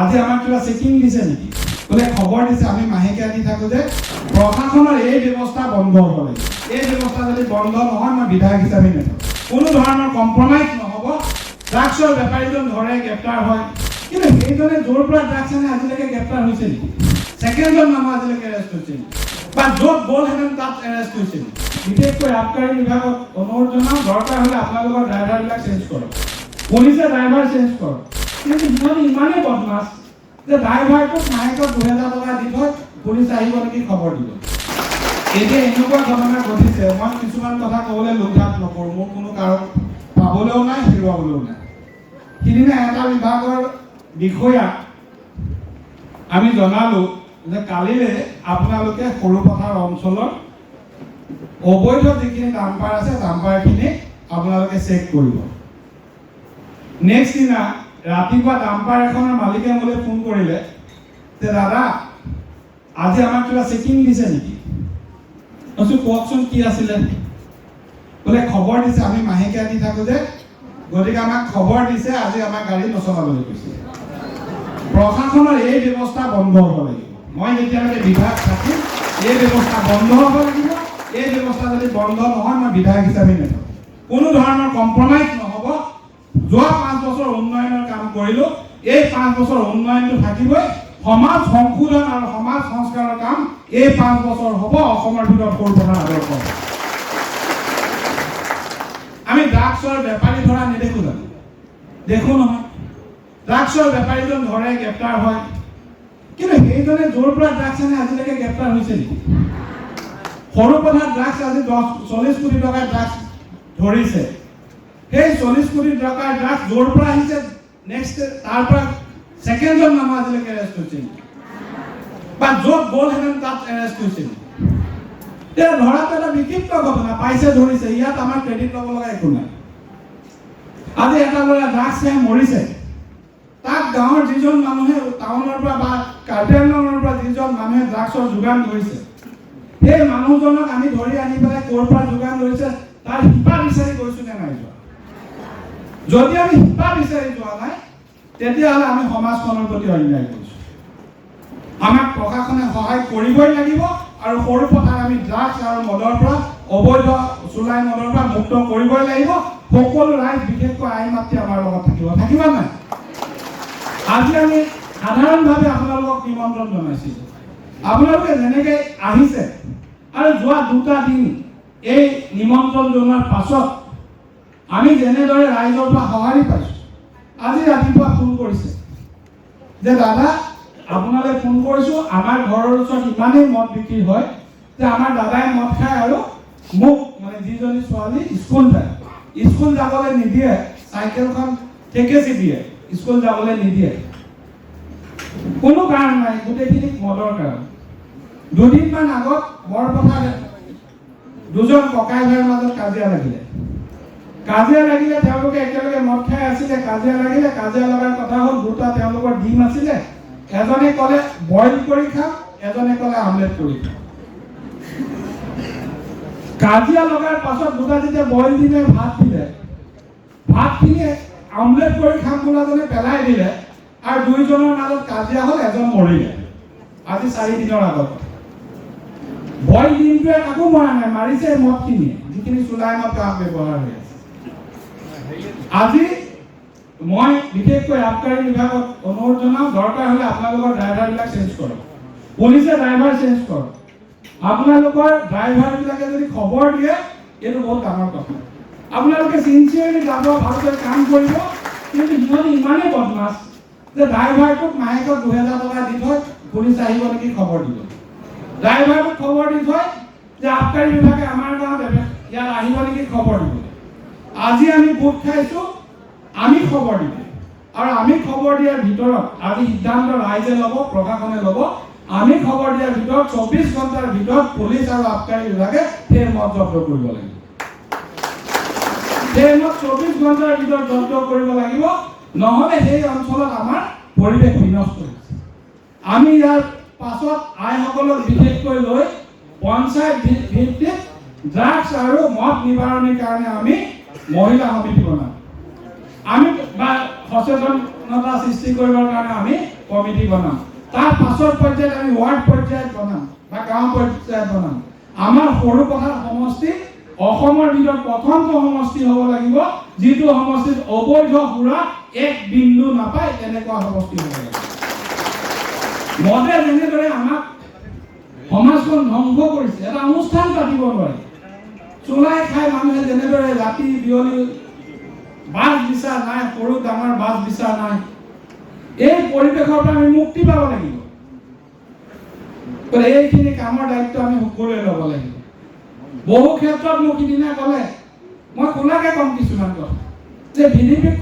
আজি আমাক কিবা চেকিং দিছে নেকি বোলে খবৰ দিছে আমি মাহেকীয়া দি থাকো যে প্ৰশাসনৰ এই ব্যৱস্থা বন্ধ হ'ব লাগে এই ব্যৱস্থা যদি বন্ধ নহয় মই বিধায়ক হিচাপে নেথাকো কোনো ধৰণৰ কম্প্ৰমাইজ নহ'ব ড্ৰাগছৰ বেপাৰীজন ধৰে গ্ৰেপ্তাৰ হয় কিন্তু সেইজনে য'ৰ পৰা ড্ৰাগছ আনে আজিলৈকে গ্ৰেপ্তাৰ হৈছে নেকি ছেকেণ্ডজন মানুহ আজিলৈকে এৰেষ্ট হৈছে নেকি বা য'ত গ'লহেঁতেন তাত এৰেষ্ট হৈছে নেকি বিশেষকৈ আবকাৰী বিভাগত অনুৰোধ জনাওঁ দৰকাৰ হ'লে আপোনালোকৰ ড্ৰাইভাৰবিলাক চেঞ্জ কৰক পুলিচে ড্ৰাইভাৰ চেঞ্জ কৰক কিন্তু সিহঁতে ইমানেই বদমাছ যে ড্ৰাইভাৰটোক মাহেকত ২০০০ টকা দি থয় পুলিচ আহিব নেকি খবৰ দিব এতিয়া এনেকুৱা ঘটনা ঘটিছে মই কিছুমান কথা ক'বলৈ লোকধাত নকৰোঁ মোৰ কোনো কাৰণ পাবলৈও নাই হেৰুৱাবলৈও নাই সিদিনা এটা বিভাগৰ বিষয়া আমি জনালোঁ যে কালিলে আপোনালোকে সৰুপথাৰ অঞ্চলৰ অবৈধ যিখিনি ডাম্পাৰ আছে ডাম্পাৰখিনি আপোনালোকে চেক কৰিব নেক্সট দিনা ৰাতিপুৱা ডাম্পাৰ এখনৰ মালিকে মোলৈ ফোন কৰিলে যে দাদা আজি আমাক কিবা চেকিং দিছে নেকি কৈছোঁ কওকচোন কি আছিলে বোলে খবৰ দিছে আমি মাহেকীয়া দি থাকো যে গতিকে আমাক খবৰ দিছে আজি আমাৰ গাড়ী নচলাবলৈ কৈছে প্ৰশাসনৰ এই ব্যৱস্থা বন্ধ হ'ব লাগিব মই যেতিয়ালৈকে বিধায়ক থাকিম এই ব্যৱস্থা বন্ধ হ'ব লাগিব এই ব্যৱস্থা যদি বন্ধ নহয় মই বিধায়ক হিচাপে নেথাকো কোনো ধৰণৰ কম্প্ৰমাইজ নহ'ব যোৱা 5 বছৰ উন্নয়নৰ কাম কৰিলোঁ এই 5 বছৰ উন্নয়নটো থাকিবই সমাজ সংশোধন আৰু সমাজ সংস্কাৰৰ কাম এই 5 বছৰ হ'ব অসমৰ ভিতৰত সৰুপথাৰ আদৰ্শ আমি ড্ৰাগছৰ বেপাৰী ধৰা নেদেখো জানো দেখো নহয় ড্ৰাগছৰ বেপাৰীজন ধৰে গ্ৰেপ্তাৰ হয় কিন্তু সেইজনে য'ৰ পৰা ড্ৰাগছ আনে আজিলৈকে গ্ৰেপ্তাৰ হৈছে নেকি সৰুপথাৰ ড্ৰাগছ আজি 40 কোটি টকাৰ ড্ৰাগছ ধৰিছে সেই 40 কোটি টকাৰ ড্ৰাগছ য'ৰ পৰা আহিছে নেক্সট তাৰ পৰা ছেকেণ্ডজন মানুহ আজিলৈকে এৰেষ্ট হৈছে বা য'ত গ'লহেঁতেন তাত এৰেষ্ট হৈছে এতিয়া ধৰাটো এটা বিক্ষিপ্ত ঘটনা পাইছে ধৰিছে ইয়াত আমাৰ ক্ৰেডিট ল'ব লগা একো নাই আজি এটা ল'ৰা ড্ৰাগছ খাই মৰিছে তাক গাঁৱৰ যিজন মানুহে টাউনৰ পৰা বা কাৰ্বিআংলঙৰ পৰা যিজন মানুহে ড্ৰাগছৰ যোগান ধৰিছে সেই মানুহজনক আমি ধৰি আনি পেলাই ক'ৰ পৰা যোগান ধৰিছে তাৰ শিপা বিচাৰি গৈছোঁ নে নাই যোৱা যদি আমি শিপা বিচাৰি যোৱা নাই তেতিয়াহ'লে আমি সমাজখনৰ প্ৰতি অন্যায় কৰিছোঁ আমাক প্ৰশাসনে সহায় কৰিবই লাগিব আৰু সৰুপথাৰ আমি ড্ৰাগছ আৰু মদৰ পৰা অবৈধ চুলাই মদৰ পৰা মুক্ত কৰিবই লাগিব সকলো ৰাইজ বিশেষকৈ আইন মাতৃ আমাৰ লগত থাকিব নাই আজি আমি সাধাৰণভাৱে আপোনালোকক নিমন্ত্ৰণ জনাইছিলোঁ আপোনালোকে যেনেকৈ আহিছে আৰু যোৱা 2টা দিন এই নিমন্ত্ৰণ জনোৱাৰ পাছত আমি যেনেদৰে ৰাইজৰ পৰা সঁহাৰি পাইছোঁ আজি ৰাতিপুৱা ফোন কৰিছে যে দাদা আপোনালৈ ফোন কৰিছোঁ আমাৰ ঘৰৰ ওচৰত ইমানেই মদ বিক্ৰী হয় যে আমাৰ দাদাই মদ খায় আৰু মোক মানে যিজনী ছোৱালী স্কুল যাবলৈ নিদিয়ে চাইকেলখন ঠেকেচি দিয়ে স্কুল যাবলৈ নিদিয়ে কোনো কাৰণ নাই গোটেইখিনি মদৰ কাৰণ দুদিনমান আগত বৰপথাৰ দুজন ককাই ভাইৰ মাজত কাজিয়া লাগিলে তেওঁলোকে একেলগে মদ খাই আছিলে কাজিয়া লগাৰ কথা হ'ল 2টা তেওঁলোকৰ ডিম আছিলে এজনে ক'লে বইল কৰি খাম এজনে ক'লে আমলেট কৰি খাম কাজিয়া লগাৰ পাছত 2টা যেতিয়া বইল দিলে ভাতখিনি আমলেট কৰি খাম বোলাজনে পেলাই দিলে আৰু 2জনৰ মাজত কাজিয়া হ'ল এজন মৰিলে আজি 4 দিনৰ আগত বইল ডিমটোৱে কাকো মৰা নাই মাৰিছে মদখিনিয়ে যিখিনি চুলাই মদ গাঁৱত ব্যৱহাৰ হৈ আছে আজি মই বিশেষকৈ আবকাৰী বিভাগত অনুৰোধ জনাওঁ দৰকাৰ হ'লে আপোনালোকৰ ড্ৰাইভাৰবিলাক চেঞ্জ কৰক পুলিচে ড্ৰাইভাৰ চেঞ্জ কৰক আপোনালোকৰ ড্ৰাইভাৰবিলাকে যদি খবৰ দিয়ে এইটো বহুত ডাঙৰ কথা আপোনালোকে চিনচিয়াৰলি যাব ভালকৈ কাম কৰিব কিন্তু সিহঁতে ইমানেই বদমাছ যে ড্ৰাইভাৰটোক মাহেকত ২০০০ টকা দি থয় পুলিচ আহিব নেকি খবৰ দিব ড্ৰাইভাৰটোক খবৰ দি থয় যে আবকাৰী বিভাগে আমাৰ গাঁৱত ইয়াত আহিব নেকি খবৰ দিব আজি আমি গোট খাইছোঁ আমি খবৰ দিম আৰু আমি খবৰ দিয়াৰ ভিতৰত আজি সিদ্ধান্ত ৰাইজে ল'ব প্ৰশাসনে ল'ব আমি খবৰ দিয়াৰ ভিতৰত 24 ঘণ্টাৰ ভিতৰত পুলিচ আৰু আবকাৰী বিভাগে সেই মদ জব্দ কৰিব লাগিব সেই মদ 24 ঘণ্টাৰ ভিতৰত জব্দ কৰিব লাগিব নহ'লে সেই অঞ্চলত আমাৰ পৰিৱেশ বিনষ্ট হৈছে আমি ইয়াৰ পাছত আইসকলক বিশেষকৈ লৈ পঞ্চায়ত ভিত্তিত ড্ৰাগছ আৰু মদ নিবাৰণৰ কাৰণে আমি মহিলা সমিতি বনাম আমি বা সচেতনতা সৃষ্টি কৰিবৰ কাৰণে আমি কমিটি বনাম, তাৰ পাছৰ পৰ্যায়ত আমি ৱাৰ্ড পৰ্যায়ত বনাম বা গাঁও পৰ্যায়ত বনাম। আমাৰ সৰুপথাৰ সমষ্টি অসমৰ ভিতৰত প্ৰথমটো সমষ্টি হ'ব লাগিব, যিটো সমষ্টিত অবৈধ সুৰা এক বিন্দু নাপায়, তেনেকুৱা সমষ্টি হ'ব লাগিব। মদে যেনেদৰে আমাক সমাজখন ধ্বংস কৰিছে, এটা অনুষ্ঠান পাতিব নোৱাৰে। চুলাই খাই মানুহে যেনেদৰে ৰাতি বিয়লি বাছ বিচাৰ নাই, সৰু ডাঙৰ বাছ বিচাৰ নাই, এই পৰিৱেশৰ পৰা আমি মুক্তি পাব লাগিব। এইখিনি কামৰ দায়িত্ব আমি সকলোৱে ল'ব লাগিব। বহু ক্ষেত্ৰত মোক সিদিনা ক'লে, মই খোলাকে ক'ম কিছুমান কথা, যে ভিডিপিক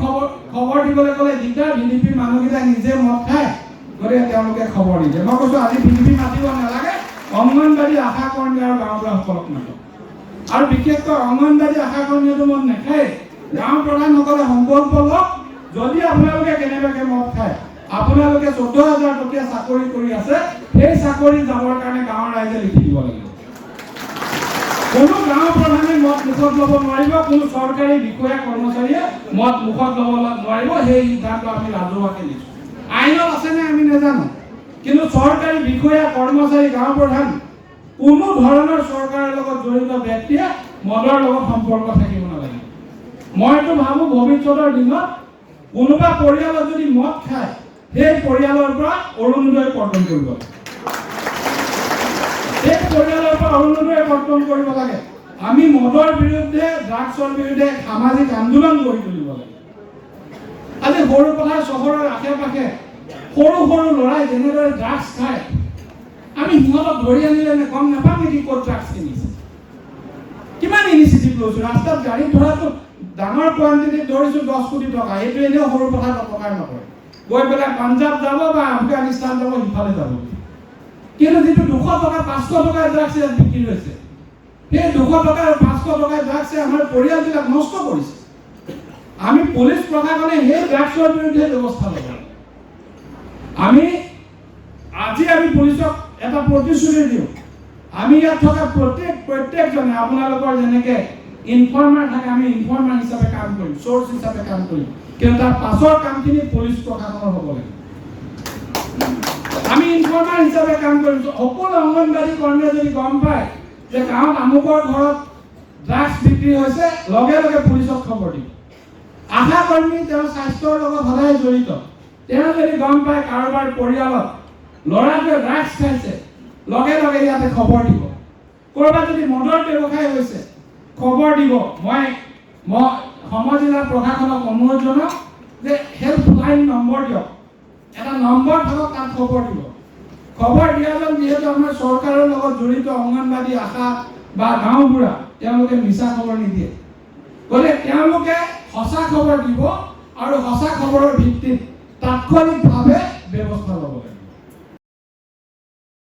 খবৰ দিবলৈ ক'লে দিগদাৰ, ভিডিপিৰ মানুহকেইটা নিজে মদ খায়, গতিকে তেওঁলোকে খবৰ নিদিয়ে। মই কৈছোঁ আজি ভিডিপি মাতিব নালাগে, অংগনবাড়ী আশা কৰ্মী আৰু গাঁওবুঢ়াসকলক মাতক। আৰু বিশেষকৈ অংগনবাড়ী আশা কৰ্মীয়েতো মদ নাখায়, গাঁও প্ৰধানসকলে সংকল্প লওক, যদি আপোনালোকে কেনেবাকৈ মদ খায়, আপোনালোকে 14,000 টকীয়া চাকৰি কৰি আছে, সেই চাকৰি যাবৰ কাৰণে গাঁৱৰ ৰাইজে লিখি দিব লাগিব। কোনো গাঁও প্ৰধানে মদ মুখত ল'ব নোৱাৰিব, কোনো চৰকাৰী বিষয়া কৰ্মচাৰীয়ে মদ মুখত ল'ব নোৱাৰিব, সেই সিদ্ধান্ত আমি ৰাজহুৱাকৈ দিছোঁ। আইনত আছেনে আমি নাজানো, কিন্তু চৰকাৰী বিষয়া কৰ্মচাৰী গাঁও প্ৰধান কোনো ধৰণৰ চৰকাৰৰ লগত জড়িত ব্যক্তিয়ে মদৰ লগত সম্পৰ্ক থাকিব নালাগে। মইতো ভাবোঁ ভৱিষ্যতৰ দিনত কোনোবা পৰিয়ালত যদি মদ খায়, সেই পৰিয়ালৰ পৰা অৰুণোদয় কৰ্তন কৰিব লাগে। সেই পৰিয়ালৰ পৰা অৰুণোদয় কৰ্তন কৰিব লাগে। আমি মদৰ বিৰুদ্ধে, ড্ৰাগছৰ বিৰুদ্ধে সামাজিক আন্দোলন গঢ়ি তুলিব লাগে। আজি সৰুপথাৰ চহৰৰ আশে পাশে সৰু সৰু ল'ৰাই যেনেদৰে ড্ৰাগছ খায়, আমি সিহঁতক ধৰি আনিলে গম নাপাম নেকি ক'ত ড্ৰাগছ কিনিছে? কিমান ইনিচিয়েটিভ লৈছোঁ, ৰাস্তাত গাড়ী ধৰাটো ডাঙৰ কোৱান্টিটিত ধৰিছোঁ 10 কোটি টকা, এইটো এনেও সৰুপথাৰত অপকাৰ নকৰে। গৈ পেলাই পাঞ্জাৱ যাব বা আফগানিস্তান যাব, সিফালে যাব। কিন্তু যিটো 200 টকা 500 টকাৰ ড্ৰাগছ ইয়াত বিক্ৰী হৈছে, সেই 200 টকা আৰু 500 টকাৰ ড্ৰাগছে আমাৰ পৰিয়ালবিলাক নষ্ট কৰিছে। আমি পুলিচ প্ৰশাসনে সেই ড্ৰাগছৰ বিৰুদ্ধে ব্যৱস্থা ল'ব লাগে। আজি আমি পুলিচক এটা প্ৰতিশ্ৰুতি দিওঁ, আমি ইয়াত থকা প্ৰত্যেকজনে আপোনালোকৰ যেনেকৈ ইনফৰ্মাৰ থাকে, আমি ইনফৰ্মাৰ হিচাপে কাম কৰিম, চ'ৰ্চ হিচাপে কাম কৰিম, কিন্তু তাৰ পাছৰ কামখিনি পুলিচ প্ৰশাসনৰ হ'ব লাগে। আমি ইনফৰ্মাৰ হিচাপে কাম কৰিম। সকলো অংগনবাড়ী কৰ্মীয়ে যদি গম পায় যে গাঁৱত আমুকৰ ঘৰত ড্ৰাগছ বিক্ৰী হৈছে, লগে লগে পুলিচক খবৰ দিব। আশা কৰ্মী তেওঁৰ স্বাস্থ্যৰ লগত সদায় জড়িত, তেওঁ যদি গম পায় কাৰোবাৰ পৰিয়ালত ল'ৰাটোৱে ড্ৰাগছ খাইছে, লগে লগে ইয়াতে খবৰ দিব। ক'ৰবাত যদি মদৰ ব্যৱসায় হৈছে, খবৰ দিব। মই সমজিলা প্ৰশাসনক অনুৰোধ জনাওঁ যে হেল্পলাইন নম্বৰ দিয়ক, এটা নম্বৰ থাকক, তাত খবৰ দিব। খবৰ দিয়াজন যিহেতু আমাৰ চৰকাৰৰ লগত জড়িত অংগনবাড়ী আশা বা গাঁওবুঢ়া, তেওঁলোকে মিছা খবৰ নিদিয়ে। গতিকে তেওঁলোকে সঁচা খবৰ দিব আৰু সঁচা খবৰৰ ভিত্তিত তাৎক্ষণিকভাৱে ব্যৱস্থা ল'ব লাগে।